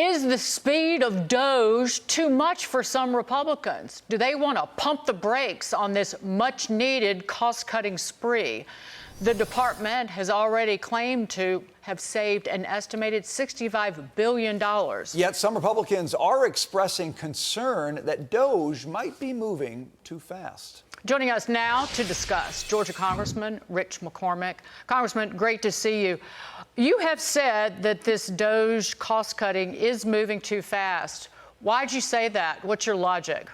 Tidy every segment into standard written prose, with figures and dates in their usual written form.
Is the speed of DOGE too much for some Republicans? Do they want to pump the brakes on this much-needed cost-cutting spree? The department has already claimed to have saved an estimated $65 billion. Yet some Republicans are expressing concern that DOGE might be moving too fast. Joining us now to discuss, Georgia Congressman Rich McCormick. Congressman, great to see you. You have said that this DOGE cost-cutting is moving too fast. Why'd you say that? What's your logic?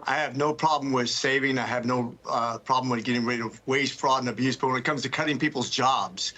I have no problem with saving. I have no problem with getting rid of waste, fraud, and abuse. But when it comes to cutting people's jobs,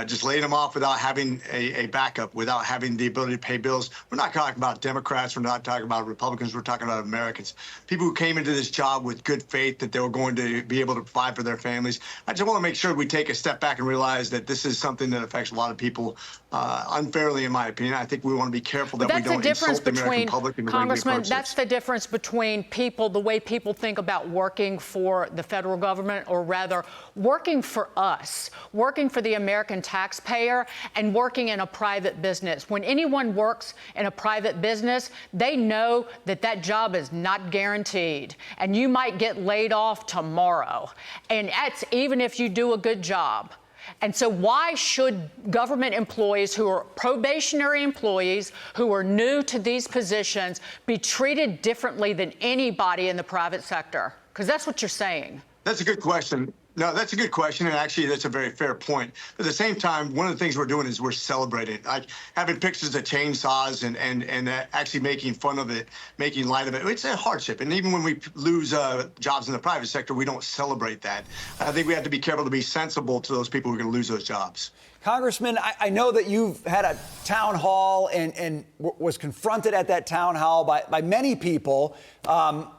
just laying them off without having a backup, without having the ability to pay bills. We're not talking about Democrats. We're not talking about Republicans. We're talking about Americans. People who came into this job with good faith that they were going to be able to provide for their families. I just want to make sure we take a step back and realize that this is something that affects a lot of people unfairly, in my opinion. I think we want to be careful that we don't insult the American public in the way we approach this. Congressman, that's the difference between people, the way people think about working for the federal government, or rather working for us, working for the American taxpayer, and working in a private business. When anyone works in a private business, they know that that job is not guaranteed, and you might get laid off tomorrow. And that's even if you do a good job. And so why should government employees who are probationary employees, who are new to these positions, be treated differently than anybody in the private sector? Because that's what you're saying. That's a good question. No, that's a good question, and actually that's a very fair point. At the same time, one of the things we're doing is we're celebrating. Like having pictures of chainsaws and actually making fun of it, making light of it. It's a hardship, and even when we lose jobs in the private sector, we don't celebrate that. I think we have to be careful to be sensible to those people who are going to lose those jobs. Congressman, I know that you've had a town hall and was confronted at that town hall by many people,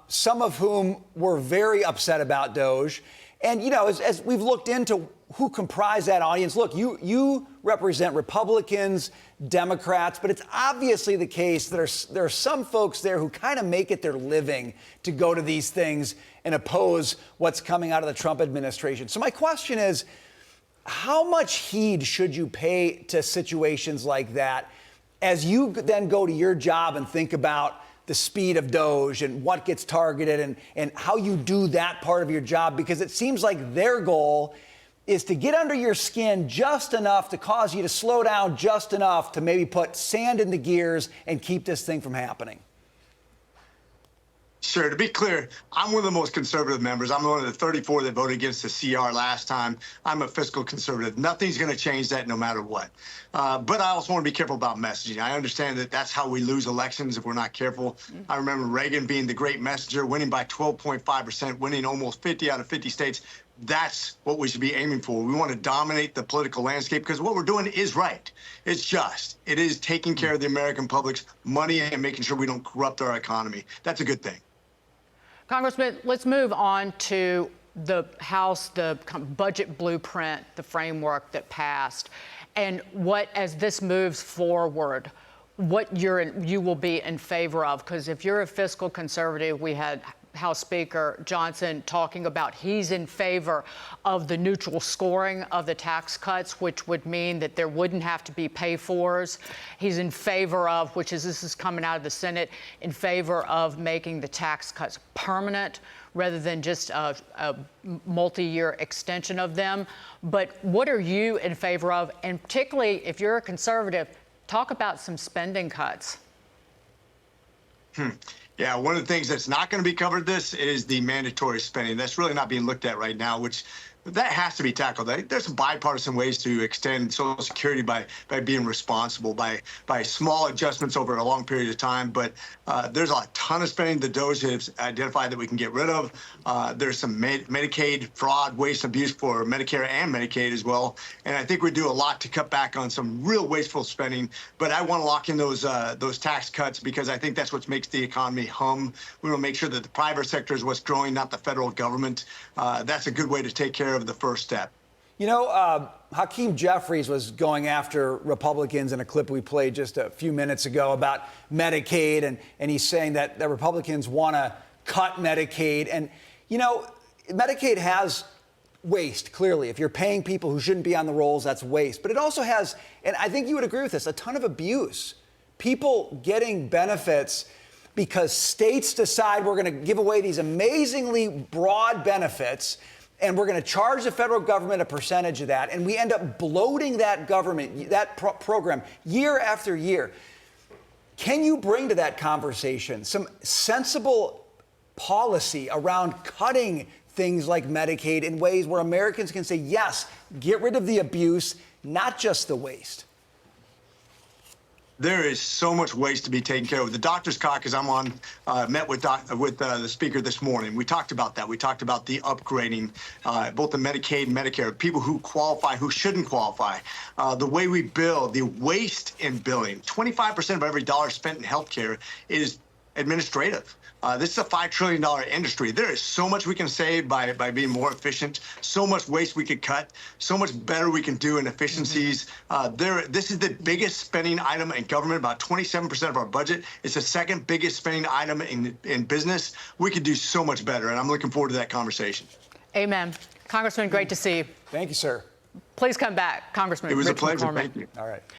some of whom were very upset about DOGE. And, you know, as we've looked into who comprise that audience, look, you represent Republicans, Democrats, but it's obviously the case that there are some folks there who kind of make it their living to go to these things and oppose what's coming out of the Trump administration. So my question is, how much heed should you pay to situations like that as you then go to your job and think about the speed of DOGE and what gets targeted and how you do that part of your job? Because it seems like their goal is to get under your skin just enough to cause you to slow down just enough to maybe put sand in the gears and keep this thing from happening. Sure. To be clear, I'm one of the most conservative members. I'm one of the 34 that voted against the CR last time. I'm a fiscal conservative. Nothing's going to change that no matter what. But I also want to be careful about messaging. I understand that that's how we lose elections if we're not careful. I remember Reagan being the great messenger, winning by 12.5%, winning almost 50 out of 50 states. That's what we should be aiming for. We want to dominate the political landscape because what we're doing is right. It's just. It is taking care of the American public's money and making sure we don't corrupt our economy. That's a good thing. Congressman, let's move on to the House, the budget blueprint, the framework that passed, and what, as this moves forward, what you will be in favor of. Because if you're a fiscal conservative, we had House Speaker Johnson talking about he's in favor of the neutral scoring of the tax cuts, which would mean that there wouldn't have to be pay-fors. He's in favor of, this is coming out of the Senate, in favor of making the tax cuts permanent rather than just a multi-year extension of them. But what are you in favor of? And particularly if you're a conservative, talk about some spending cuts. Yeah, one of the things that's not going to be covered this is the mandatory spending. That's really not being looked at right now, which that has to be tackled. There's some bipartisan ways to extend Social Security by being responsible, by small adjustments over a long period of time. But there's a ton of spending the DOGE has identified that we can get rid of. There's some Medicaid fraud, waste, abuse for Medicare and Medicaid as well. And I think we do a lot to cut back on some real wasteful spending. But I want to lock in those tax cuts because I think that's what makes the economy hum. We want to make sure that the private sector is what's growing, not the federal government. That's a good way to take care of the first step. You know, Hakeem Jeffries was going after Republicans in a clip we played just a few minutes ago about Medicaid, and he's saying that Republicans want to cut Medicaid. And, you know, Medicaid has waste, clearly. If you're paying people who shouldn't be on the rolls, that's waste. But it also has, and I think you would agree with this, a ton of abuse. People getting benefits because states decide we're going to give away these amazingly broad benefits and we're going to charge the federal government a percentage of that, and we end up bloating that government, that program, year after year. Can you bring to that conversation some sensible policy around cutting things like Medicaid in ways where Americans can say, yes, get rid of the abuse, not just the waste? There is so much waste to be taken care of. The Doctors Caucus I'm on met with the speaker this morning. We talked about that. We talked about the upgrading, both the Medicaid and Medicare, people who qualify, who shouldn't qualify, the way we bill, the waste in billing. 25% of every dollar spent in healthcare is administrative. This is a $5 trillion industry. There is so much we can save by being more efficient, so much waste we could cut, so much better we can do in efficiencies. This is the biggest spending item in government, about 27% of our budget. It's the second biggest spending item in business. We could do so much better, and I'm looking forward to that conversation. Amen. Congressman, great to see you. Thank you, sir. Please come back, Congressman. It was a Rich pleasure. McCormick. Thank you. All right.